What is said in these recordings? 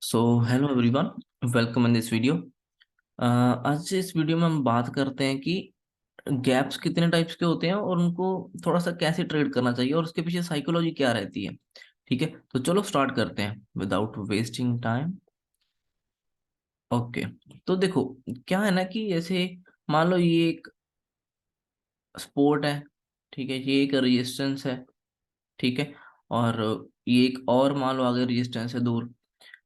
So hello everyone, welcome in this video. आज इस video में हम बात करते हैं कि गैप्स कितने टाइप्स के होते हैं और उनको थोड़ा सा कैसे ट्रेड करना चाहिए और उसके पीछे साइकोलॉजी क्या रहती है। ठीक है, तो चलो स्टार्ट करते हैं विदाउट वेस्टिंग टाइम। ओके, तो देखो क्या है ना कि जैसे मान लो ये एक स्पोर्ट है। ठीक है, ये एक रेजिस्टेंस है। ठीक है, और ये एक और मान लो आगे रेजिस्टेंस है दूर।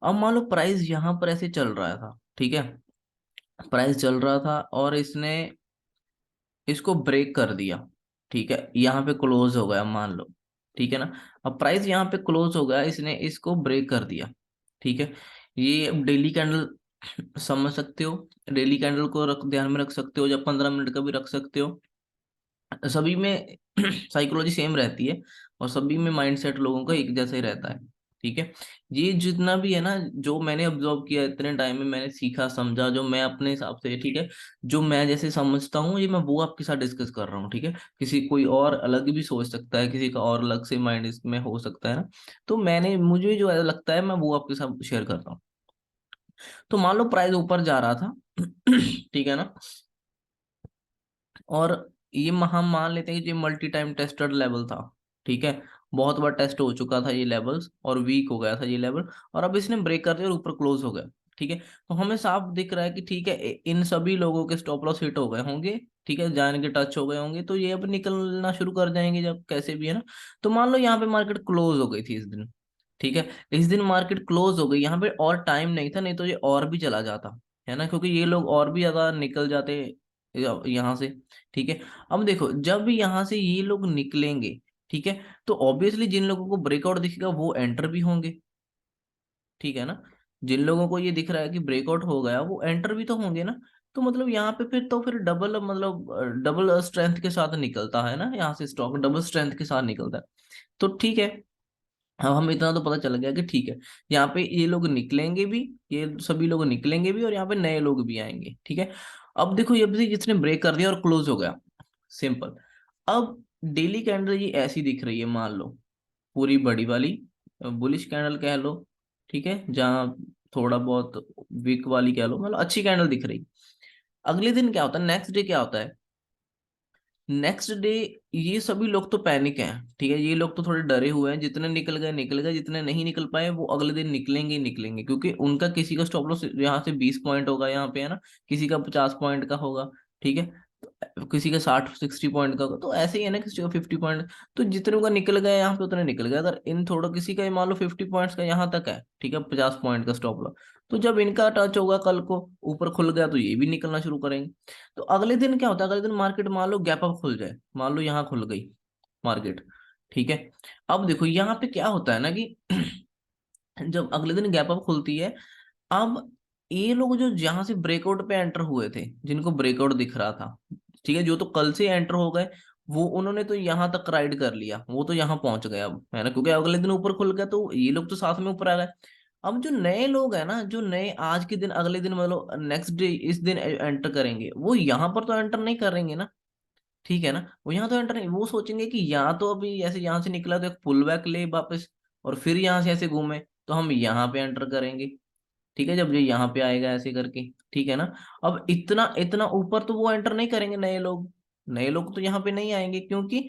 अब मान लो प्राइस यहाँ पर ऐसे चल रहा था। ठीक है, प्राइस चल रहा था और इसने इसको ब्रेक कर दिया। ठीक है, यहाँ पे क्लोज हो गया मान लो। ठीक है ना, अब प्राइस यहाँ पे क्लोज हो गया, इसने इसको ब्रेक कर दिया। ठीक है, ये डेली कैंडल समझ सकते हो। डेली कैंडल को ध्यान में रख सकते हो, या 15 मिनट का भी रख सकते हो। सभी में साइकोलॉजी सेम रहती है और सभी में माइंडसेट लोगों का एक जैसा ही रहता है। ठीक है, ये जितना भी है ना, जो मैंने ऑब्जर्व किया इतने टाइम में, मैंने सीखा समझा जो मैं अपने हिसाब से। ठीक है, जो मैं जैसे समझता हूँ ये मैं वो आपके साथ डिस्कस कर रहा हूँ। ठीक है, किसी कोई और अलग भी सोच सकता है, किसी का और अलग से माइंड इसमें हो सकता है ना। तो मैंने मुझे जो ऐसा लगता है मैं वो आपके साथ शेयर करता हूँ। तो मान लो प्राइस ऊपर जा रहा था ठीक है ना, और ये हम मान लेते हैं कि ये मल्टी टाइम टेस्टेड लेवल था। ठीक है, बहुत बार टेस्ट हो चुका था ये लेवल्स और वीक हो गया था ये लेवल, और अब इसने ब्रेक कर दिया और ऊपर क्लोज हो गया। ठीक है, तो हमें साफ दिख रहा है कि ठीक है, इन सभी लोगों के स्टॉप लॉस हिट हो गए होंगे। ठीक है, जान के टच हो गए होंगे, तो ये अब निकलना शुरू कर जाएंगे जब कैसे भी है ना। तो मान लो यहाँ पे मार्केट क्लोज हो गई थी इस दिन। ठीक है, इस दिन मार्केट क्लोज हो गई, यहाँ पे और टाइम नहीं था, नहीं तो ये और भी चला जाता है ना, क्योंकि ये लोग और भी ज्यादा निकल जाते यहाँ से। ठीक है, अब देखो जब यहाँ से ये लोग निकलेंगे, ठीक है, तो ऑब्वियसली जिन लोगों को ब्रेकआउट दिखेगा वो एंटर भी होंगे। ठीक है ना, जिन लोगों को ये दिख रहा है कि ब्रेकआउट हो गया वो एंटर भी तो होंगे ना। तो मतलब यहाँ पे फिर डबल, मतलब डबल स्ट्रेंथ के साथ निकलता है ना, यहाँ से स्टॉक डबल स्ट्रेंथ के साथ निकलता है। तो ठीक है, अब हम इतना तो पता चल गया कि ठीक है, यहाँ पे ये लोग निकलेंगे भी, ये सभी लोग निकलेंगे भी और यहाँ पे नए लोग भी आएंगे। ठीक है, अब देखो ये भी जिसने ब्रेक कर दिया और क्लोज हो गया, सिंपल। अब डेली कैंडल ये ऐसी दिख रही है मान लो, पूरी बड़ी वाली बुलिश कैंडल कह लो। ठीक है, जहाँ थोड़ा बहुत वीक वाली कह लो, मतलब अच्छी कैंडल दिख रही। अगले दिन क्या होता है, नेक्स्ट डे क्या होता है, नेक्स्ट डे ये सभी लोग तो पैनिक हैं। ठीक है, ये लोग तो थोड़े डरे हुए हैं, जितने निकल गए, जितने नहीं निकल पाए वो अगले दिन निकलेंगे ही निकलेंगे, क्योंकि उनका किसी का स्टॉप लॉस यहाँ से 20 पॉइंट होगा यहाँ पे है ना, किसी का 50 पॉइंट का होगा। ठीक है, तो किसी का 60-60 पॉइंट का होगा, तो ऐसे ही है ना, किसी का 50 पॉइंट। तो जितने का निकल गए यहाँ पे उतने निकल गए। अगर इन थोड़ा किसी का मान लो 50 पॉइंट्स का यहाँ तक है, ठीक है, 50 पॉइंट का स्टॉप लॉस, तो जब इनका टच होगा कल को ऊपर खुल गया तो ये भी निकलना शुरू करेंगे। तो अगले दिन क्या होता है, अगले दिन मार्केट मान लो गैप अप खुल जाए, मान लो यहाँ खुल गई मार्केट। ठीक है, अब देखो यहाँ पे क्या होता है ना कि जब अगले दिन गैप अप खुलती है, अब ये लोग जो जहां से ब्रेकआउट पे एंटर हुए थे, जिनको ब्रेकआउट दिख रहा था, ठीक है, जो तो कल से एंटर हो गए, वो उन्होंने तो यहाँ तक राइड कर लिया, वो तो यहाँ पहुंच गए अब है ना, क्योंकि अगले दिन ऊपर खुल गया तो ये लोग तो साथ में ऊपर आ गए। अब जो नए लोग हैं ना, जो नए आज के दिन अगले दिन मतलब नेक्स्ट डे इस दिन एंटर करेंगे, वो यहाँ पर तो एंटर नहीं करेंगे ना। ठीक है ना, वो यहाँ तो एंटर नहीं, वो सोचेंगे कि यहाँ तो अभी ऐसे यहाँ से निकला तो एक पुल बैक ले वापस, और फिर यहाँ से ऐसे घूमे तो हम यहाँ पे एंटर करेंगे। ठीक है, जब ये यहाँ पे आएगा ऐसे करके। ठीक है ना, अब इतना इतना ऊपर तो वो एंटर नहीं करेंगे नए लोग। नए लोग तो यहाँ पे नहीं आएंगे, क्योंकि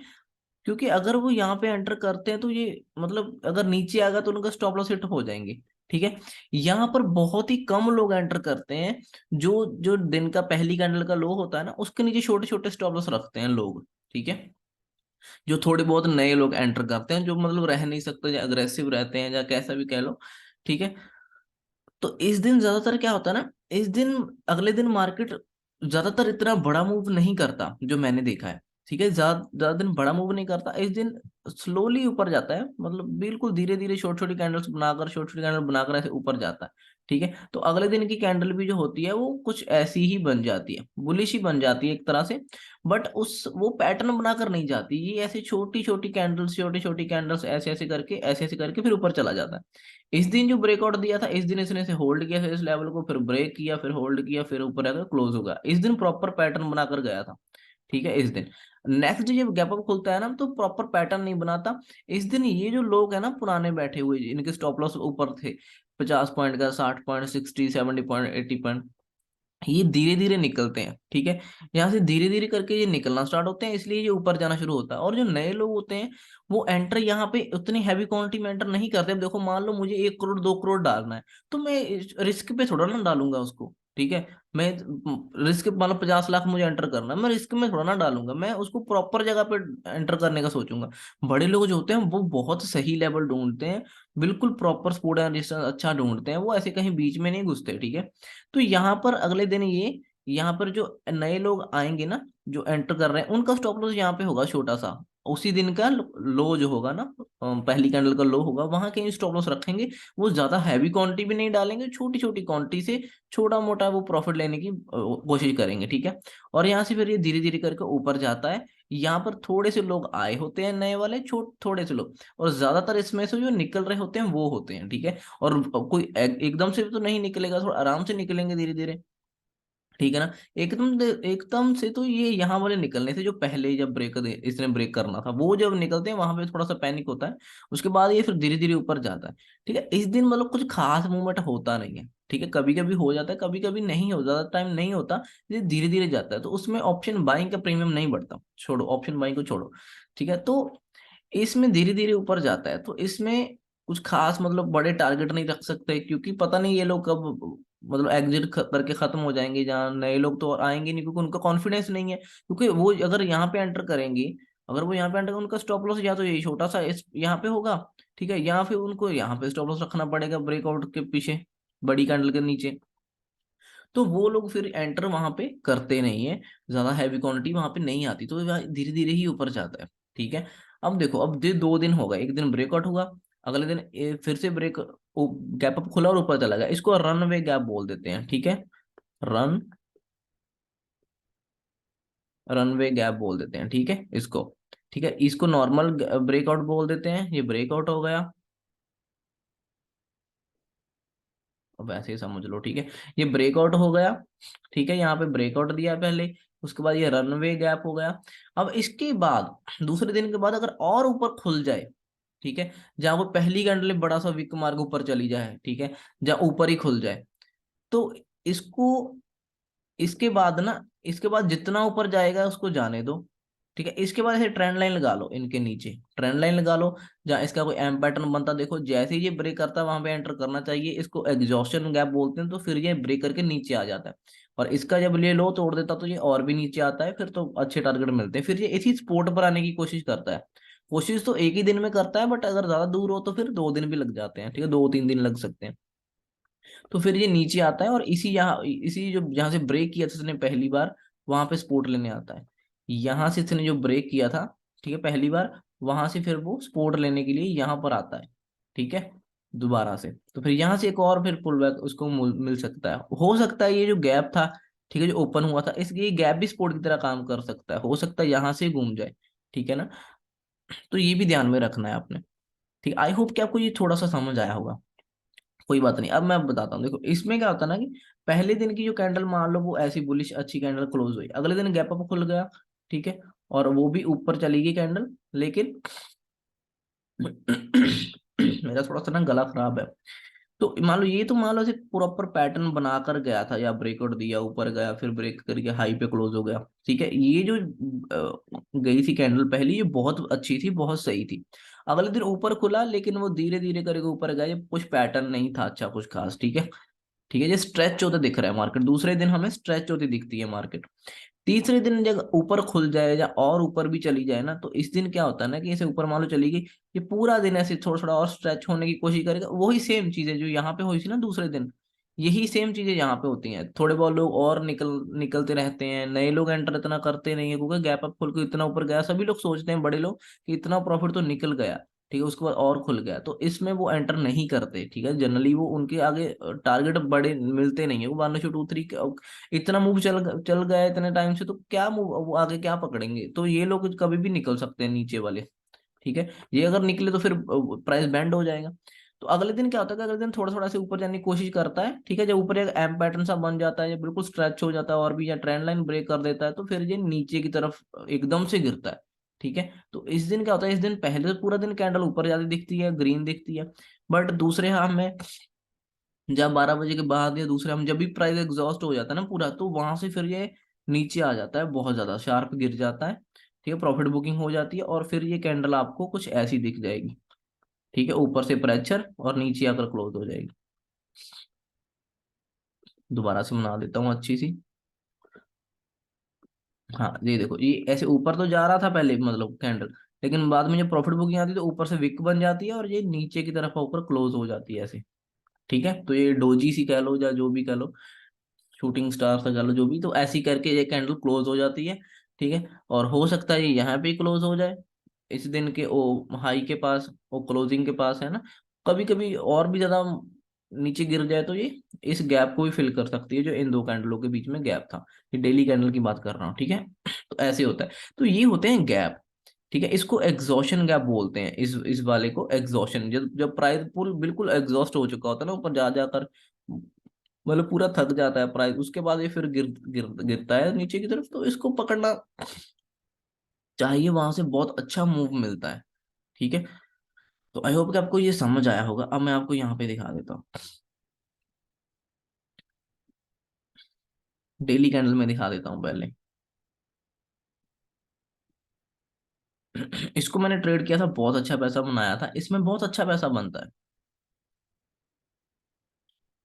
क्योंकि अगर वो यहाँ पे एंटर करते हैं तो ये मतलब अगर नीचे आ गया तो उनका स्टॉप लॉस हिट हो जाएंगे। ठीक है, यहाँ पर बहुत ही कम लोग एंटर करते हैं, जो जो दिन का पहली कैंडल का लो होता है ना उसके नीचे छोटे छोटे स्टॉप लॉस रखते हैं लोग। ठीक है, जो थोड़े बहुत नए लोग एंटर करते हैं, जो मतलब रह नहीं सकते, या अग्रेसिव रहते हैं, या कैसा भी कह लो। ठीक है, तो इस दिन ज्यादातर क्या होता है ना, इस दिन अगले दिन मार्केट ज्यादातर इतना बड़ा मूव नहीं करता जो मैंने देखा है। ठीक है, ज्यादा ज्यादा दिन बड़ा मूव नहीं करता इस दिन, स्लोली ऊपर जाता है, मतलब बिल्कुल धीरे धीरे छोटी छोटी कैंडल्स बनाकर, छोटी छोटी कैंडल बनाकर ऐसे ऊपर जाता है। ठीक है, तो अगले दिन की कैंडल भी जो होती है वो कुछ ऐसी ही बन जाती है, बुलिश ही बन जाती है एक तरह से। बट उस वो पैटर्न बनाकर नहीं जाती, ये ऐसे छोटी छोटी कैंडल्स, छोटी छोटी कैंडल्स ऐसे ऐसे करके फिर ऊपर चला जाता है। इस दिन जो ब्रेकआउट दिया था, इस दिन इसने से होल्ड किया, फिर इस लेवल को फिर ब्रेक किया, फिर होल्ड किया, फिर ऊपर आकर क्लोज हो गया, इस दिन प्रॉपर पैटर्न बनाकर गया था। ठीक है, इस दिन नेक्स्ट डे जब गैप अप खुलता है ना तो प्रॉपर पैटर्न नहीं बनाता। इस दिन ये जो लोग हैं ना पुराने बैठे हुए, इनके स्टॉप लॉस ऊपर थे, 50 पॉइंट का, 60 पॉइंट, 60, 70 पॉइंट, 80 पॉइंट, ये धीरे धीरे निकलते हैं। ठीक है, यहाँ से धीरे धीरे करके ये निकलना स्टार्ट होते हैं, इसलिए ये ऊपर जाना शुरू होता है। और जो नए लोग होते हैं वो एंटर यहाँ पे उतनी हैवी क्वांटिटी में एंटर नहीं करते। अब देखो, मान लो मुझे 1 करोड़ 2 करोड़ डालना है, तो मैं रिस्क पे थोड़ा ना डालूंगा उसको। ठीक है, मैं रिस्क, मान लो 50 लाख मुझे एंटर करना है, मैं रिस्क में थोड़ा ना डालूंगा, मैं उसको प्रॉपर जगह पे एंटर करने का सोचूंगा। बड़े लोग जो होते हैं वो बहुत सही लेवल ढूंढते हैं, बिल्कुल प्रॉपर स्पोर्ट एंड डिस्टेंस अच्छा ढूंढते हैं, वो ऐसे कहीं बीच में नहीं घुसते। ठीक है, तो यहाँ पर अगले दिन ये, यहाँ पर जो नए लोग आएंगे ना, जो एंटर कर रहे हैं, उनका स्टॉप लॉस यहाँ पे होगा छोटा सा। उसी दिन का लो जो होगा ना, पहली कैंडल का लो होगा, वहां कहीं स्टॉप लॉस रखेंगे। वो ज्यादा हैवी क्वांटिटी भी नहीं डालेंगे, छोटी छोटी क्वांटिटी से छोटा मोटा वो प्रॉफिट लेने की कोशिश करेंगे। ठीक है, और यहाँ से फिर ये धीरे धीरे करके ऊपर जाता है। यहाँ पर थोड़े से लोग आए होते हैं नए वाले, थोड़े से लोग, और ज्यादातर इसमें से जो निकल रहे होते हैं वो होते हैं। ठीक है, और कोई एकदम से भी तो नहीं निकलेगा, थोड़ा आराम से निकलेंगे धीरे धीरे। ठीक है ना, एकदम से तो ये यहाँ वाले निकलने से, जो पहले जब इसने ब्रेक करना था, वो जब निकलते हैं वहां पे थोड़ा सा पैनिक होता है। उसके बाद ये फिर धीरे धीरे ऊपर जाता है। ठीक है, इस दिन मतलब कुछ खास मूवमेंट होता नहीं है। ठीक है, कभी कभी हो जाता है, कभी कभी नहीं हो, ज्यादा टाइम नहीं होता, ये धीरे धीरे जाता है। तो उसमें ऑप्शन बाइंग का प्रीमियम नहीं बढ़ता, छोड़ो ऑप्शन बाइंग को छोड़ो। ठीक है, तो इसमें धीरे धीरे ऊपर जाता है, तो इसमें कुछ खास मतलब बड़े टारगेट नहीं रख सकते, क्योंकि पता नहीं ये लोग कब मतलब एग्जिट करके खत्म हो जाएंगे। जहाँ नए लोग तो आएंगे नहीं, क्योंकि उनका कॉन्फिडेंस नहीं है, क्योंकि वो अगर यहाँ पे एंटर करेंगे, अगर वो यहाँ पे एंटर, उनका स्टॉप लॉस या तो ये छोटा सा इस यहाँ पे होगा। ठीक है, या फिर उनको यहाँ पे स्टॉप लॉस रखना पड़ेगा ब्रेकआउट के पीछे, बड़ी कैंडल के नीचे। तो वो लोग फिर एंटर वहां पे करते नहीं है, ज्यादा हैवी क्वांटिटी वहां पे नहीं आती, तो धीरे धीरे ही ऊपर जाता है। ठीक है, अब देखो, अब 2 दिन होगा, एक दिन ब्रेकआउट हुआ, अगले दिन फिर से ब्रेक, गैप अप खुला और ऊपर चला गया, इसको रनवे गैप बोल देते हैं। ठीक है, रन रनवे गैप बोल देते हैं। ठीक है, इसको, ठीक है, इसको नॉर्मल ब्रेकआउट बोल देते हैं, ये ब्रेकआउट हो गया। अब ऐसे ही समझ लो। ठीक है, ये ब्रेकआउट हो गया। ठीक है, यहाँ पे ब्रेकआउट दिया पहले, उसके बाद ये रनवे गैप हो गया। अब इसके बाद दूसरे दिन के बाद अगर और ऊपर खुल जाए, ठीक है, जहां वो पहली कैंडल बड़ा सा विक मार्क ऊपर चली जाए, ठीक है, जहां ऊपर ही खुल जाए, तो इसको, इसके बाद ना, इसके बाद जितना ऊपर जाएगा उसको जाने दो। ठीक है, इसके बाद ऐसे ट्रेंड लाइन लगा लो, इनके नीचे ट्रेंड लाइन लगा लो, जहाँ इसका कोई एम पैटर्न बनता, देखो जैसे ही ये ब्रेक करता है वहां पे एंटर करना चाहिए, इसको एग्जॉस्शन गैप बोलते हैं। तो फिर ये ब्रेक करके नीचे आ जाता है, और इसका जब ये लो तोड़ देता तो ये और भी नीचे आता है, फिर तो अच्छे टारगेट मिलते हैं, फिर ये इसी स्पोर्ट पर आने की कोशिश करता है। कोशिश तो एक ही दिन में करता है, बट अगर ज्यादा दूर हो तो फिर 2 दिन भी लग जाते हैं। ठीक है, 2-3 दिन लग सकते हैं। तो फिर ये नीचे आता है, और इसी जो जहां से ब्रेक किया था इसने पहली बार, वहां पे सपोर्ट लेने आता है। यहाँ से इसने जो ब्रेक किया था, ठीक है, पहली बार, वहां से फिर वो सपोर्ट लेने के लिए यहाँ पर आता है। ठीक है, दोबारा से, तो फिर यहाँ से एक और फिर पुल बैक उसको मिल सकता है, हो सकता है ये जो गैप था, ठीक है, जो ओपन हुआ था, इसलिए गैप भी सपोर्ट की तरह काम कर सकता है, हो सकता है यहाँ से घूम जाए। ठीक है ना, तो ये भी ध्यान में रखना है आपने। ठीक, आई होप कि आपको ये थोड़ा सा समझ आया होगा। कोई बात नहीं, अब मैं बताता हूँ। देखो, इसमें क्या होता है ना, कि पहले दिन की जो कैंडल, मान लो वो ऐसी बुलिश अच्छी कैंडल क्लोज हुई, अगले दिन गैप अप खुल गया। ठीक है, और वो भी ऊपर चली गई कैंडल, लेकिन मेरा थोड़ा सा ना गला खराब है। तो मान लो ये, तो मान लो ऐसे प्रॉपर पैटर्न बनाकर गया था, या ब्रेकआउट दिया, ऊपर गया, फिर ब्रेक करके हाई पे क्लोज हो गया। ठीक है, ये जो गई थी कैंडल पहली, ये बहुत अच्छी थी, बहुत सही थी। अगले दिन ऊपर खुला, लेकिन वो धीरे धीरे करके ऊपर गया, ये कुछ पैटर्न नहीं था अच्छा कुछ खास। ठीक है, ठीक है, ये स्ट्रेच होता दिख रहा है मार्केट, दूसरे दिन हमें स्ट्रेच होती दिखती है मार्केट। तीसरे दिन जब ऊपर खुल जाए, या और ऊपर भी चली जाए ना, तो इस दिन क्या होता है ना, कि ऐसे ऊपर मान लो चली गई, ये पूरा दिन ऐसे थोड़ा थोड़ा और स्ट्रेच होने की कोशिश करेगा, वही सेम चीजें जो यहाँ पे हुई थी ना दूसरे दिन, यही सेम चीजें यहाँ पे होती हैं। थोड़े बहुत लोग और निकलते रहते हैं, नए लोग एंटर इतना करते नहीं है, क्योंकि गैप अप खुल के इतना ऊपर गया, सभी लोग सोचते हैं, बड़े लोग, कि इतना प्रॉफिट तो निकल गया। ठीक है, उसके बाद और खुल गया, तो इसमें वो एंटर नहीं करते। ठीक है, जनरली वो उनके आगे टारगेट बड़े मिलते नहीं है, वो 1:2 3, इतना मूव चल चल गया है इतने टाइम से, तो क्या मूव, वो आगे क्या पकड़ेंगे, तो ये लोग कभी भी निकल सकते हैं नीचे वाले। ठीक है, ये अगर निकले तो फिर प्राइस बैंड हो जाएगा। तो अगले दिन क्या होता है कि अगले दिन थोड़ा थोड़ा से ऊपर जाने की कोशिश करता है। ठीक है, जब ऊपर एक एम पैटर्न सा बन जाता है, या बिल्कुल स्ट्रेच हो जाता है, और भी या ट्रेंड लाइन ब्रेक कर देता है, तो फिर ये नीचे की तरफ एकदम से गिरता है। ठीक है, तो इस दिन क्या होता है, इस दिन पहले तो पूरा दिन कैंडल ऊपर जाती दिखती है, ग्रीन दिखती है, बट दूसरे हाथ में जब 12 बजे के बाद या दूसरे हम जब भी प्राइस एग्जॉस्ट हो जाता है ना पूरा, तो वहां से फिर ये नीचे आ जाता है, बहुत ज्यादा शार्प गिर जाता है। ठीक है, प्रॉफिट बुकिंग हो जाती है और फिर ये कैंडल आपको कुछ ऐसी दिख जाएगी। ठीक है, ऊपर से प्रेशर और नीचे आकर क्लोज हो जाएगी। दोबारा से बना देता हूँ अच्छी सी। हाँ ये देखो, ये ऐसे ऊपर तो जा रहा था पहले मतलब कैंडल, लेकिन बाद में जब प्रॉफिट बुकिंग आती है तो ऊपर से विक बन जाती है और ये नीचे की तरफ ऊपर क्लोज हो जाती है ऐसे। ठीक है, तो ये डोजी सी कह लो या जो भी कह लो, शूटिंग स्टार सा कह लो, जो भी, तो ऐसी करके ये कैंडल क्लोज हो जाती है। ठीक है, और हो सकता है ये यहाँ पे क्लोज हो जाए इस दिन के ओ हाई के पास, वो क्लोजिंग के पास है ना। कभी कभी और भी ज्यादा नीचे गिर जाए तो ये इस गैप को भी फिल कर सकती है जो इन दो कैंडलों के बीच में गैप था। ये डेली कैंडल की बात कर रहा हूँ। ठीक है, तो ऐसे होता है। तो ये होते हैं गैप। ठीक है, इसको एग्जॉशन गैप बोलते हैं, इस वाले को एग्जॉशन, जब जब प्राइस पूल बिल्कुल एग्जॉस्ट हो चुका होता है ना ऊपर जा जाकर, मतलब पूरा थक जाता है प्राइस, उसके बाद ये फिर गिरता है नीचे की तरफ, तो इसको पकड़ना चाहिए, वहां से बहुत अच्छा मूव मिलता है। ठीक है, तो आई होप कि आपको ये समझ आया होगा। अब मैं आपको यहाँ पे दिखा देता हूँ, डेली कैंडल में दिखा देता हूँ पहले। इसको मैंने ट्रेड किया था, बहुत अच्छा पैसा बनाया था, इसमें बहुत अच्छा पैसा बनता है।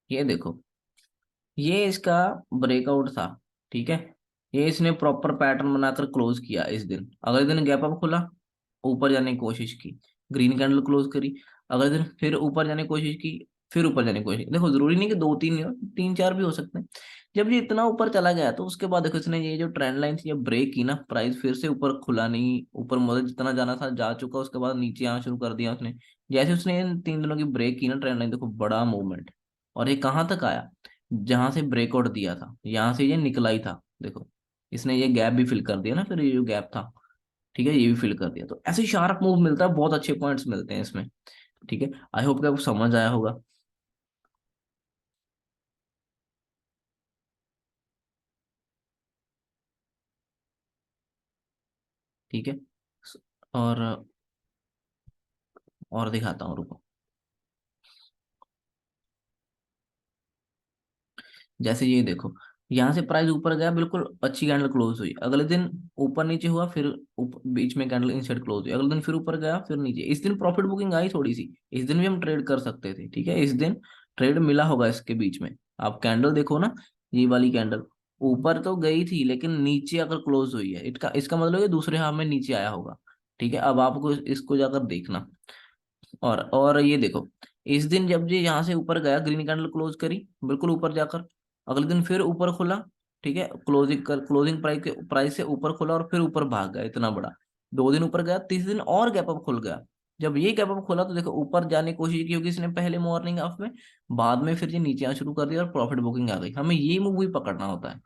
ये देखो, ये इसका ब्रेकआउट था। ठीक है, ये इसने प्रॉपर पैटर्न बनाकर क्लोज किया इस दिन, अगले दिन गैप अप खुला, ऊपर जाने की कोशिश की, ग्रीन कैंडल क्लोज करी, अगले दिन फिर ऊपर जाने की कोशिश की, फिर ऊपर जाने की कोशिश की। देखो जरूरी नहीं कि दो तीन ही हो, तीन चार भी हो सकते हैं। जब ये इतना ऊपर चला गया तो उसके बाद देखो इसने ये जो ट्रेंड लाइन थी ये ब्रेक की ना, प्राइस फिर से ऊपर खुला नहीं, ऊपर मतलब जितना जाना था जा चुका, उसके बाद नीचे आना शुरू कर दिया उसने। जैसे उसने इन 3 दिनों की ब्रेक की ना ट्रेंड लाइन, देखो बड़ा मूवमेंट, और ये कहाँ तक आया, जहां से ब्रेकआउट दिया था यहाँ से ये निकला ही था। देखो इसने ये गैप भी फिल कर दिया ना, फिर ये जो गैप था, ठीक है, ये भी फिल कर दिया। तो ऐसे शार्प मूव मिलता है, बहुत अच्छे पॉइंट्स मिलते हैं इसमें। ठीक है, आई होप कि आपको समझ आया होगा। ठीक है, और और दिखाता हूँ, रुको। जैसे ये देखो, यहाँ से प्राइस ऊपर गया, बिल्कुल अच्छी कैंडल क्लोज हुई, अगले दिन ऊपर नीचे हुआ, फिर बीच में कैंडल इनसाइड क्लोज हुई, अगले दिन फिर ऊपर गया, फिर नीचे। इस दिन प्रॉफिट बुकिंग आई थोड़ी सी, इस दिन भी हम ट्रेड कर सकते थे। ठीक है, इस दिन ट्रेड मिला होगा इसके बीच में। आप कैंडल देखो ना, ये वाली कैंडल ऊपर तो गई थी लेकिन नीचे अगर क्लोज हुई है, इसका इसका मतलब ये दूसरे हाफ में नीचे आया होगा। ठीक है, अब आपको इसको जाकर देखना। और ये देखो, इस दिन जब ये यहाँ से ऊपर गया, ग्रीन कैंडल क्लोज करी बिल्कुल ऊपर जाकर, अगले दिन फिर ऊपर खुला। ठीक है, क्लोजिंग प्राइस से ऊपर खुला और फिर ऊपर भाग गया इतना बड़ा। 2 दिन ऊपर गया, तीसरे दिन और गैप अप खुल गया। जब ये गैप अप खुला तो देखो ऊपर जाने की कोशिश की होगी इसने पहले मॉर्निंग ऑफ में, बाद में फिर ये नीचे आना शुरू कर दिया और प्रॉफिट बुकिंग आ गई। हमें ये मूव भी पकड़ना होता है।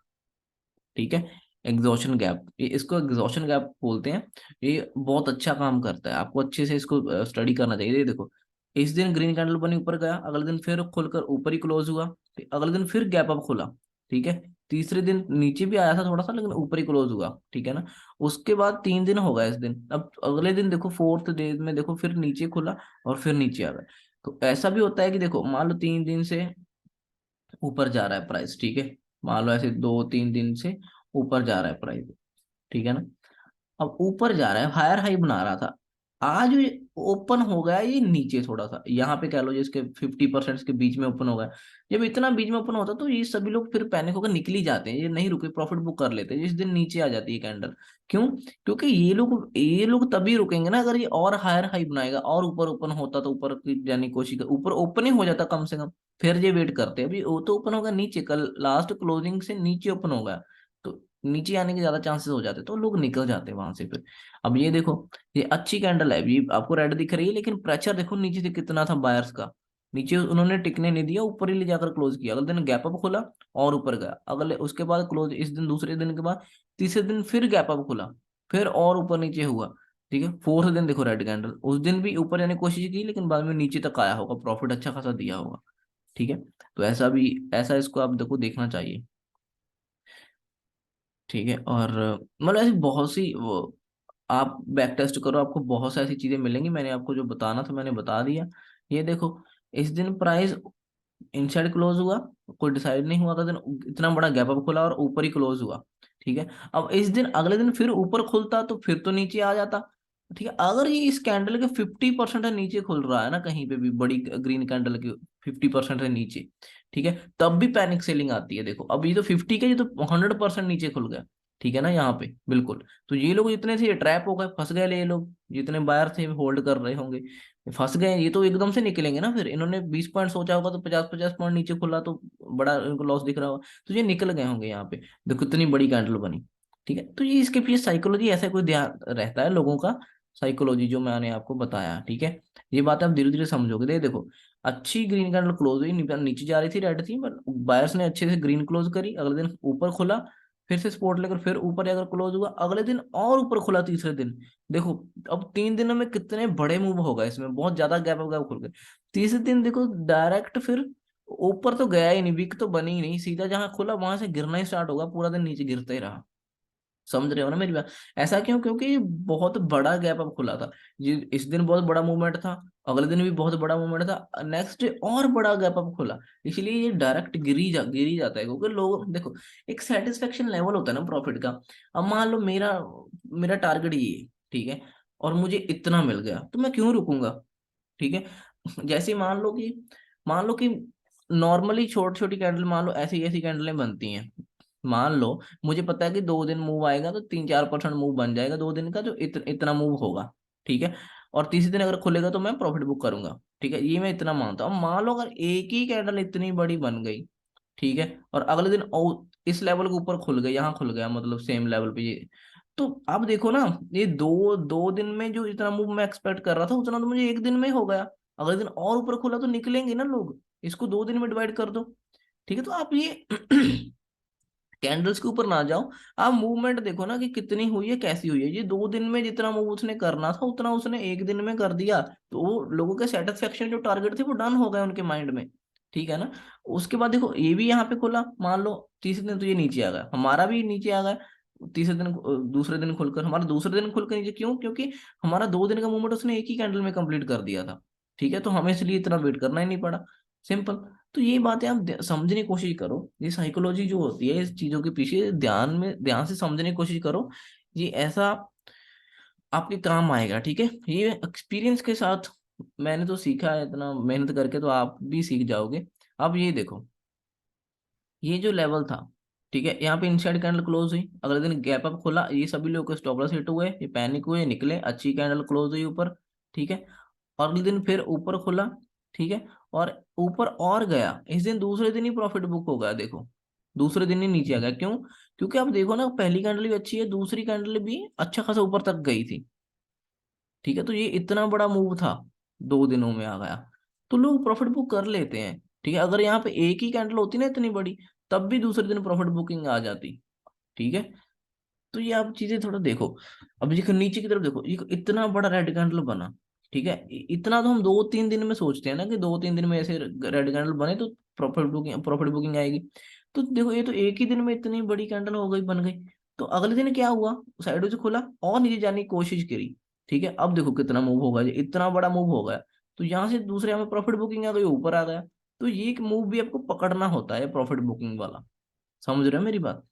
ठीक है, एग्जॉशन गैप, ये इसको एग्जॉशन गैप बोलते हैं। ये बहुत अच्छा काम करता है, आपको अच्छे से इसको स्टडी करना चाहिए। ये देखो, इस दिन ग्रीन कैंडल बनी ऊपर गया, अगले दिन फिर खुलकर ऊपर ही क्लोज हुआ, फिर अगले दिन फिर गैप अप खुला। ठीक है, तीसरे दिन नीचे भी आया था थोड़ा सा लेकिन ऊपर ही क्लोज हुआ। ठीक है ना, उसके बाद 3 दिन हो गए इस दिन, अब अगले दिन देखो फोर्थ डे में देखो फिर नीचे खुला और फिर नीचे आ गया। तो ऐसा भी होता है कि देखो मान लो 3 दिन से ऊपर जा रहा है प्राइस। ठीक है, मान लो ऐसे 2-3 दिन से ऊपर जा रहा है प्राइस। ठीक है ना, अब ऊपर जा रहा है, हायर हाई बना रहा था, आज ये ओपन हो गया ये नीचे थोड़ा सा, यहाँ पे कह लो जिसके 50% के बीच में ओपन हो गया। जब इतना बीच में ओपन होता है तो ये सभी लोग फिर पैनिक होकर निकल ही जाते हैं, ये नहीं रुके, प्रॉफिट बुक कर लेते हैं जिस दिन नीचे आ जाती है कैंडल। क्यों? क्योंकि ये लोग तभी रुकेंगे ना अगर ये और हायर हाई बनाएगा और ऊपर ओपन होता तो ऊपर की जाने की कोशिश कर, ऊपर ओपन ही हो जाता कम से कम, फिर ये वेट करते हैं। अभी वो तो ओपन होगा नीचे, कल लास्ट क्लोजिंग से नीचे ओपन होगा, तो नीचे आने के ज्यादा चांसेस हो जाते, तो लोग निकल जाते हैं वहां से फिर। अब ये देखो, ये अच्छी कैंडल है, ये आपको रेड दिख रही है, लेकिन प्रेशर देखो नीचे से कितना था बायर्स का, नीचे उन्होंने टिकने नहीं दिया, ऊपर ही ले जाकर क्लोज किया, अगले दिन गैप अप खुला और ऊपर गया, अगले उसके बाद क्लोज, इस दिन दूसरे दिन के बाद तीसरे दिन फिर गैप अप खुला, फिर और ऊपर नीचे हुआ। ठीक है, फोर्थ दिन देखो रेड कैंडल, उस दिन भी ऊपर जाने की कोशिश की लेकिन बाद में नीचे तक आया होगा, प्रॉफिट अच्छा खासा दिया होगा। ठीक है, तो ऐसा भी, ऐसा इसको आप देखो देखना चाहिए। ठीक है, और मतलब ऐसी बहुत सी आप बैक टेस्ट करो, आपको बहुत सी ऐसी चीजें मिलेंगी, मैंने आपको जो बताना था मैंने बता दिया। ये देखो, इस दिन प्राइस इनसाइड क्लोज हुआ, कोई डिसाइड नहीं हुआ, अगले दिन इतना बड़ा गैप अप खुला और ऊपर ही क्लोज हुआ। ठीक है, अब इस दिन अगले दिन फिर ऊपर खुलता तो फिर तो नीचे आ जाता। ठीक है, अगर ये इस कैंडल के 50% है नीचे खुल रहा है ना, कहीं पे भी बड़ी ग्रीन कैंडल के 50% है नीचे, ठीक है, तब भी पैनिक सेलिंग आती है। देखो अब ये तो 50 के, ये तो 100% नीचे खुल गया। ठीक है ना, यहाँ पे बिल्कुल। तो ये लोग जितने थे ये ट्रैप हो गए, फंस गए ये लोग, जितने बायर थे होल्ड कर रहे होंगे, फंस गए। ये तो एकदम से निकलेंगे ना, फिर इन्होंने 20 पॉइंट सोचा होगा तो 50-50 पॉइंट नीचे खुला तो बड़ा इनको लॉस दिख रहा होगा, तो ये निकल गए होंगे यहाँ पे। देखो इतनी बड़ी कैंडल बनी। ठीक है, तो ये इसके पीछे साइकोलॉजी, ऐसा कोई ध्यान रहता है लोगों का, साइकोलॉजी जो मैंने आपको बताया। ठीक है, ये बात आप धीरे धीरे समझोगे। देखो अच्छी ग्रीन कैंडल क्लोज हुई, नीचे जा रही थी, रेड थी, बट बायर्स ने अच्छे से ग्रीन क्लोज करी, अगले दिन ऊपर खुला, फिर से सपोर्ट लेकर फिर ऊपर जाकर क्लोज हुआ, अगले दिन और ऊपर खुला तीसरे दिन। देखो अब 3 दिनों में कितने बड़े मूव हो गए, इसमें बहुत ज्यादा गैप गैप खुल गए। तीसरे दिन देखो डायरेक्ट फिर ऊपर तो गया ही नहीं, वीक तो बनी ही नहीं, सीधा जहां खुला वहां से गिरना ही स्टार्ट होगा, पूरा दिन नीचे गिरते ही रहा। समझ रहे हो ना मेरी बात? ऐसा क्यों? क्योंकि ये बहुत बड़ा गैप अप खुला था। ये इस दिन बहुत बड़ा मूवमेंट था, अगले दिन भी बहुत बड़ा मूवमेंट था, नेक्स्ट डे और बड़ा गैप अप खुला। इसलिए ये डायरेक्ट गिरी जाता है, क्योंकि लोग देखो एक सेटिस्फेक्शन लेवल होता है ना प्रॉफिट का। अब मान लो मेरा मेरा टारगेट ये है, ठीक है, और मुझे इतना मिल गया तो मैं क्यों रुकूंगा? ठीक है, जैसे मान लो कि नॉर्मली छोटी छोटी कैंडल, मान लो ऐसी ऐसी कैंडलें बनती हैं। मान लो मुझे पता है कि 2 दिन मूव आएगा तो 3-4% मूव बन जाएगा 2 दिन का, जो इतना मूव होगा। ठीक है, और तीसरे दिन अगर खुलेगा तो मैं प्रॉफिट बुक करूंगा। ठीक है, ये मैं इतना मानता हूँ। अब मान लो अगर एक ही कैंडल इतनी बड़ी बन गई, ठीक है, और अगले दिन इस लेवल के ऊपर खुल गया, यहाँ खुल गया, मतलब सेम लेवल पे ये, तो आप देखो ना, ये दो दो दिन में जो इतना मूव मैं एक्सपेक्ट कर रहा था उतना तो मुझे एक दिन में हो गया। अगले दिन और ऊपर खुला तो निकलेंगे ना लोग, इसको 2 दिन में डिवाइड कर दो। ठीक है, तो आप ये कैंडल्स के ऊपर ना जाओ, आप मूवमेंट देखो ना कि कितनी हुई है, कैसी हुई है। ये 2 दिन में जितना मूव उसने करना था उतना उसने एक दिन में कर दिया, तो वो लोगों के सेटिस्फेक्शन जो टारगेट थे वो डन हो गए उनके माइंड में। ठीक है ना? उसके बाद देखो ये भी यहाँ पे खुला, मान लो तीसरे दिन तो ये नीचे आ गया, हमारा भी नीचे आ गया। तीसरे दिन दूसरे दिन खुलकर हमारा दूसरे दिन खुलकर नीचे, क्यों? क्योंकि हमारा 2 दिन का मूवमेंट उसने एक ही कैंडल में कंप्लीट कर दिया था। ठीक है, तो हमें इसलिए इतना वेट करना ही नहीं पड़ा। सिंपल। तो ये बातें आप समझने की कोशिश करो, ये साइकोलॉजी जो होती है इस चीजों के पीछे, ध्यान से समझने की कोशिश करो। ये ऐसा आपके काम आएगा। ठीक है, ये एक्सपीरियंस के साथ मैंने तो सीखा है, इतना मेहनत करके तो आप भी सीख जाओगे। अब ये देखो, ये जो लेवल था, ठीक है, यहाँ पे इनसाइड कैंडल क्लोज हुई, अगले दिन गैप अप खुला, ये सभी लोग के स्टॉप लॉस हिट हुए, ये पैनिक हुए, निकले, अच्छी कैंडल क्लोज हुई ऊपर। ठीक है, और अगले दिन फिर ऊपर खुला। ठीक है, और ऊपर और गया, इस दिन दूसरे दिन ही प्रॉफिट बुक हो गया। देखो दूसरे दिन ही नीचे आ गया, क्यों? क्योंकि आप देखो ना, पहली कैंडल भी अच्छी है, दूसरी कैंडल भी अच्छा खासा ऊपर तक गई थी। ठीक है, तो ये इतना बड़ा मूव था, 2 दिनों में आ गया, तो लोग प्रॉफिट बुक कर लेते हैं। ठीक है, अगर यहाँ पे एक ही कैंडल होती ना इतनी बड़ी, तब भी दूसरे दिन प्रॉफिट बुकिंग आ जाती। ठीक है, तो ये आप चीजें थोड़ा देखो। अब देखो नीचे की तरफ देखो, ये इतना बड़ा रेड कैंडल बना। ठीक है, इतना तो हम 2-3 दिन में सोचते हैं ना, कि 2-3 दिन में ऐसे रेड कैंडल बने तो प्रॉफिट बुकिंग आएगी। तो देखो ये तो एक ही दिन में इतनी बड़ी कैंडल हो गई, बन गई। तो अगले दिन क्या हुआ, साइडों से खुला और नीचे जाने की कोशिश करी। ठीक है, अब देखो कितना मूव होगा, ये इतना बड़ा मूव हो गया, तो यहाँ से दूसरे हमें प्रॉफिट बुकिंग आ गई, ऊपर आ गया। तो ये एक मूव भी आपको पकड़ना होता है, प्रॉफिट बुकिंग वाला। समझ रहे हो मेरी बात?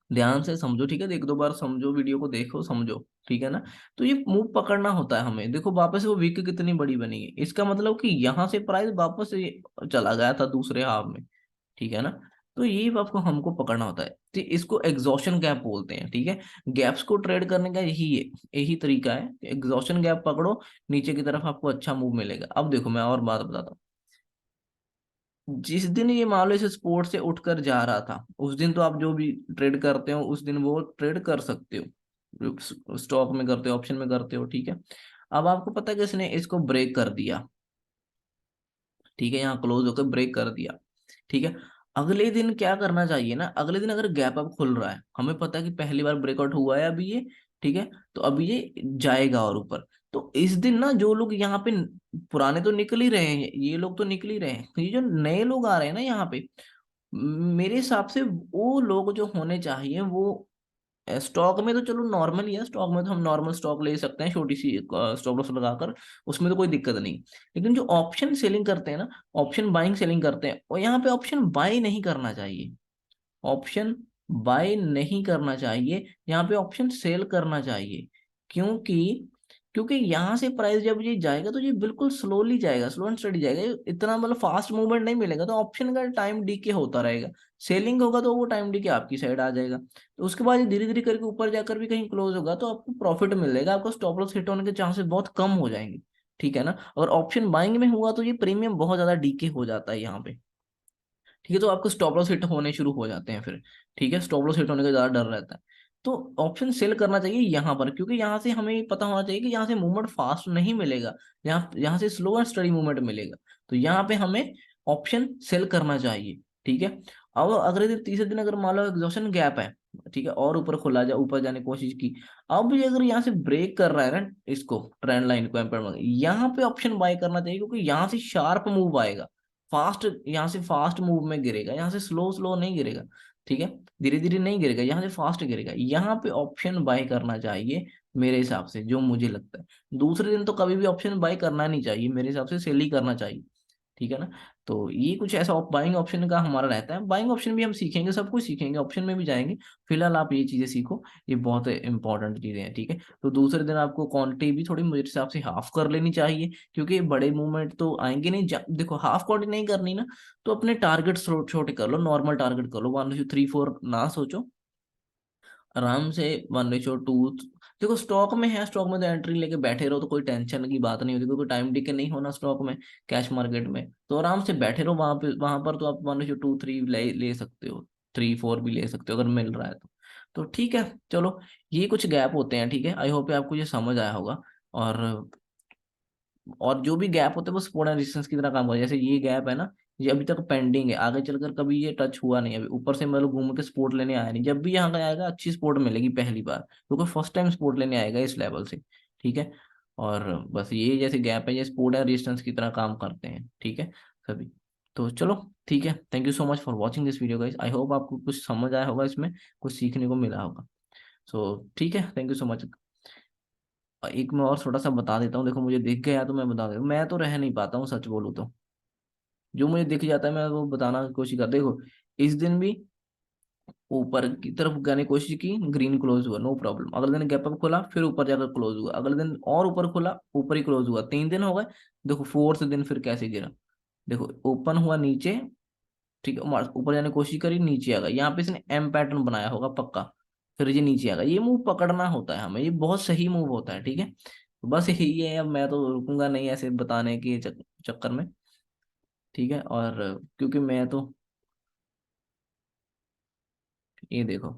ध्यान से समझो। ठीक है, एक दो बार समझो, वीडियो को देखो, समझो। ठीक है ना? तो ये मूव पकड़ना होता है हमें। देखो वापस से वो वीक कितनी बड़ी बनी है, इसका मतलब कि यहाँ से प्राइस वापस से चला गया था दूसरे हाफ में। ठीक है ना? तो ये आपको हमको पकड़ना होता है, तो इसको एग्जॉशन गैप बोलते हैं। ठीक है, गैप्स को ट्रेड करने का यही तरीका है, एग्जॉशन गैप पकड़ो, नीचे की तरफ आपको अच्छा मूव मिलेगा। अब देखो मैं और बात बताता हूँ। जिस दिन ये मान लो इस स्पोर्ट से उठकर जा रहा था, उस दिन तो आप जो भी ट्रेड करते हो उस दिन वो ट्रेड कर सकते हो, स्टॉक में करते हो, ऑप्शन में करते हो। ठीक है, अब आपको पता है कि इसने इसको ब्रेक कर दिया। ठीक है, यहाँ क्लोज होकर ब्रेक कर दिया। ठीक है, अगले दिन क्या करना चाहिए ना, अगले दिन अगर गैप अप खुल रहा है, हमें पता है कि पहली बार ब्रेकआउट हुआ है अभी ये। ठीक है, तो अभी ये जाएगा और ऊपर। तो इस दिन ना जो लोग यहाँ पे पुराने तो निकल ही रहे हैं, ये लोग तो निकल ही रहे हैं, ये जो नए लोग आ रहे हैं ना यहाँ पे, मेरे हिसाब से वो लोग जो होने चाहिए वो स्टॉक में तो चलो नॉर्मल ही है, स्टॉक में तो हम नॉर्मल स्टॉक ले सकते हैं छोटी सी स्टॉप लॉस लगाकर, उसमें तो कोई दिक्कत नहीं। लेकिन जो ऑप्शन सेलिंग करते हैं ना, ऑप्शन बाइंग सेलिंग करते हैं, और यहाँ पे ऑप्शन बाय नहीं करना चाहिए, ऑप्शन बाय नहीं करना चाहिए, यहाँ पे ऑप्शन सेल करना चाहिए। क्योंकि क्योंकि यहाँ से प्राइस जब ये जाएगा तो ये बिल्कुल स्लोली जाएगा, स्लो एंड स्टडी जाएगा, ये इतना मतलब फास्ट मूवमेंट नहीं मिलेगा, तो ऑप्शन का टाइम डीके होता रहेगा। सेलिंग होगा तो वो टाइम डीके आपकी साइड आ जाएगा, तो उसके बाद ये धीरे धीरे करके ऊपर जाकर भी कहीं क्लोज होगा तो आपको प्रॉफिट मिलेगा, आपको स्टॉप लॉस हिट होने के चांसेस बहुत कम हो जाएंगे। ठीक है ना। अगर ऑप्शन बाइंग में हुआ तो ये प्रीमियम बहुत ज्यादा डीके हो जाता है यहाँ पे। ठीक है, तो आपको स्टॉप लॉस हिट होने शुरू हो जाते हैं फिर। ठीक है, स्टॉप लॉस हिट होने का ज्यादा डर रहता है। तो ऑप्शन सेल करना चाहिए यहाँ पर, क्योंकि यहाँ से हमें पता होना चाहिए कि यहाँ से मूवमेंट फास्ट नहीं मिलेगा, यहाँ यहाँ से स्लो एंड स्टडी मूवमेंट मिलेगा, तो यहाँ पे हमें ऑप्शन सेल करना चाहिए। ठीक है। अब अगले दिन तीसरे दिन अगर मान लो एग्जॉशन गैप है, ठीक है, और ऊपर खुला जा ऊपर जाने की कोशिश की, अब ये अगर यहाँ से ब्रेक कर रहा है ना इसको, ट्रेंड लाइन को एम्पर, यहाँ पे ऑप्शन बाय करना चाहिए, क्योंकि यहाँ से शार्प मूव आएगा, फास्ट, यहाँ से फास्ट मूव में गिरेगा, यहाँ से स्लो स्लो नहीं गिरेगा। ठीक है, धीरे धीरे नहीं गिरेगा, यहाँ से फास्ट गिरेगा, यहाँ पे ऑप्शन बाय करना चाहिए मेरे हिसाब से, जो मुझे लगता है। दूसरे दिन तो कभी भी ऑप्शन बाय करना नहीं चाहिए मेरे हिसाब से, सेल ही करना चाहिए। ठीक है ना। तो ये कुछ ऐसा बाइंग ऑप्शन का हमारा रहता है, बाइंग ऑप्शन भी हम सीखेंगे, सब कुछ सीखेंगे, ऑप्शन में भी जाएंगे। फिलहाल आप ये चीजें सीखो, ये बहुत इंपॉर्टेंट चीजें हैं। ठीक है, तो दूसरे दिन आपको क्वांटिटी भी थोड़ी मेरे हिसाब से हाफ कर लेनी चाहिए, क्योंकि बड़े मूवमेंट तो आएंगे नहीं। देखो, हाफ क्वांटिटी नहीं करनी ना, तो अपने टारगेट छोटे कर लो, नॉर्मल टारगेट कर लो, 1:3-4 ना सोचो, आराम से 1:2। देखो स्टॉक में है, स्टॉक में तो एंट्री लेके बैठे रहो तो कोई टेंशन की बात नहीं होती, क्योंकि टाइम डिके नहीं होना स्टॉक में, कैश मार्केट में तो आराम से बैठे रहो वहां पे, वहां पर तो आप 1:2-3 ले सकते हो, 3-4 भी ले सकते हो अगर मिल रहा है तो ठीक है। चलो, ये कुछ गैप होते हैं। ठीक है, आई होप आपको ये समझ आया होगा। और जो भी गैप होते हैं वो सपोर्ट एंड रेजिस्टेंस की तरह काम करते हैं। जैसे ये गैप है ना, ये अभी तक पेंडिंग है, आगे चलकर कभी ये टच हुआ नहीं, अभी ऊपर से मतलब घूम के सपोर्ट लेने आया नहीं, जब भी यहाँ का आएगा अच्छी सपोर्ट मिलेगी पहली बार, क्योंकि फर्स्ट टाइम सपोर्ट लेने आएगा इस लेवल से। ठीक है, और बस ये जैसे गैप है, ये सपोर्ट एंड रेजिस्टेंस की तरह काम करते हैं। ठीक है सभी। तो चलो ठीक है, thank you so much for watching this video guys, I hope आपको कुछ समझ आया होगा, इसमें कुछ सीखने को मिला होगा। सो ठीक है, थैंक यू सो मच। एक मैं और छोटा सा बता देता हूँ, देखो मुझे दिख गया तो मैं बता देता हूँ, मैं तो रह नहीं पाता हूँ सच बोलूँ तो, जो मुझे दिख जाता है मैं वो बताना की कोशिश करता। देखो, इस दिन भी ऊपर की तरफ जाने की कोशिश की, ग्रीन क्लोज हुआ, नो प्रॉब्लम, अगले दिन गैप अप खुला, फिर ऊपर जाकर क्लोज हुआ, अगले दिन और ऊपर खुला, ऊपर ही क्लोज हुआ, 3 दिन हो गए। देखो फोर्थ दिन फिर कैसे गिरा, देखो ओपन हुआ नीचे, ठीक है, ऊपर जाने की कोशिश करी, नीचे आ गया, यहाँ पे इसने एम पैटर्न बनाया होगा पक्का, फिर ये नीचे आ गया, ये मूव पकड़ना होता है हमें, ये बहुत सही मूव होता है। ठीक है, तो बस यही है, अब मैं तो रुकूंगा नहीं ऐसे बताने के चक्कर में। ठीक है, और क्योंकि मैं तो, ये देखो,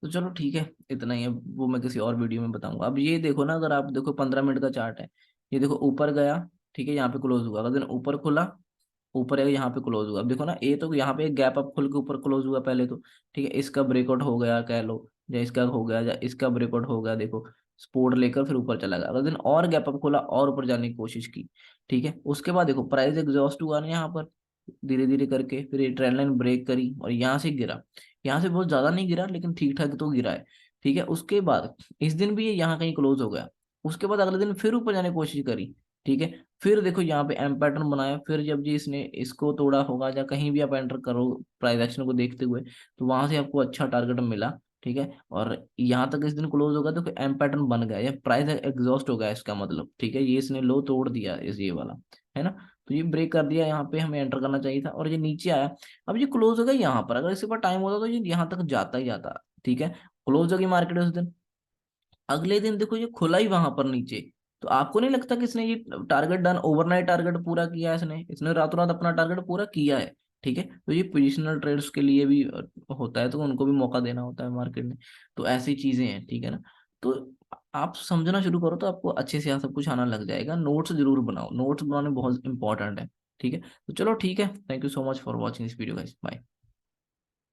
तो चलो ठीक है, इतना ही है, वो मैं किसी और वीडियो में बताऊंगा। अब ये देखो ना, अगर आप देखो 15 मिनट का चार्ट है, ये देखो ऊपर गया, ठीक है, यहाँ पे क्लोज हुआ, अगले दिन ऊपर खुला, ऊपर है यहाँ पे क्लोज हुआ। अब देखो ना, ये तो यहाँ पे एक गैप अप खुल के ऊपर क्लोज हुआ पहले तो, ठीक है, इसका ब्रेकआउट हो गया कह लो, या इसका हो गया, या इसका ब्रेकआउट हो गया, देखो सपोर्ट लेकर फिर ऊपर चला गया, अगले दिन और गैप अप खुला और ऊपर जाने की कोशिश की। ठीक है, उसके बाद देखो प्राइस एग्जॉस्ट हुआ ना यहाँ पर, धीरे धीरे करके फिर ये ट्रेंड लाइन ब्रेक करी और यहाँ से गिरा, यहाँ से बहुत ज्यादा नहीं गिरा लेकिन ठीक ठाक तो गिरा है। ठीक है, उसके बाद इस दिन भी ये यहाँ कहीं क्लोज हो गया, उसके बाद अगले दिन फिर ऊपर जाने की कोशिश करी। ठीक है, फिर देखो यहाँ पे एम पैटर्न बनाया, फिर जब जी इसने इसको तोड़ा होगा, या कहीं भी आप एंटर करो प्राइस एक्शन को देखते हुए, तो वहां से आपको अच्छा टारगेट मिला। ठीक है, और यहाँ तक इस दिन क्लोज होगा तो एम पैटर्न बन गया, या प्राइस एग्जॉस्ट हो गया इसका मतलब। ठीक है, ये इसने लो तोड़ दिया इस ये वाला, है ना, तो ये ब्रेक कर दिया, यहाँ पे हमें एंटर करना चाहिए था, और ये नीचे आया। अब ये क्लोज हो गया यहाँ पर, अगर इसके पास टाइम होता तो ये यहाँ तक जाता ही जाता। ठीक है, क्लोज हो गई मार्केट उस दिन, अगले दिन देखो ये खुला ही वहां पर नीचे। तो आपको नहीं लगता कि इसने ये टारगेट डन, ओवरनाइट टारगेट पूरा किया है, इसने रातों रात अपना टारगेट पूरा किया है। ठीक है, तो ये पोजिशनल ट्रेड्स के लिए भी होता है, तो उनको भी मौका देना होता है मार्केट में, तो ऐसी चीजें हैं। ठीक है ना, तो आप समझना शुरू करो तो आपको अच्छे से यहाँ सब कुछ आना लग जाएगा। नोट्स जरूर बनाओ, नोट्स बनाने बहुत इंपॉर्टेंट है। ठीक है, तो चलो ठीक है, thank you so much for watching this video guys, bye.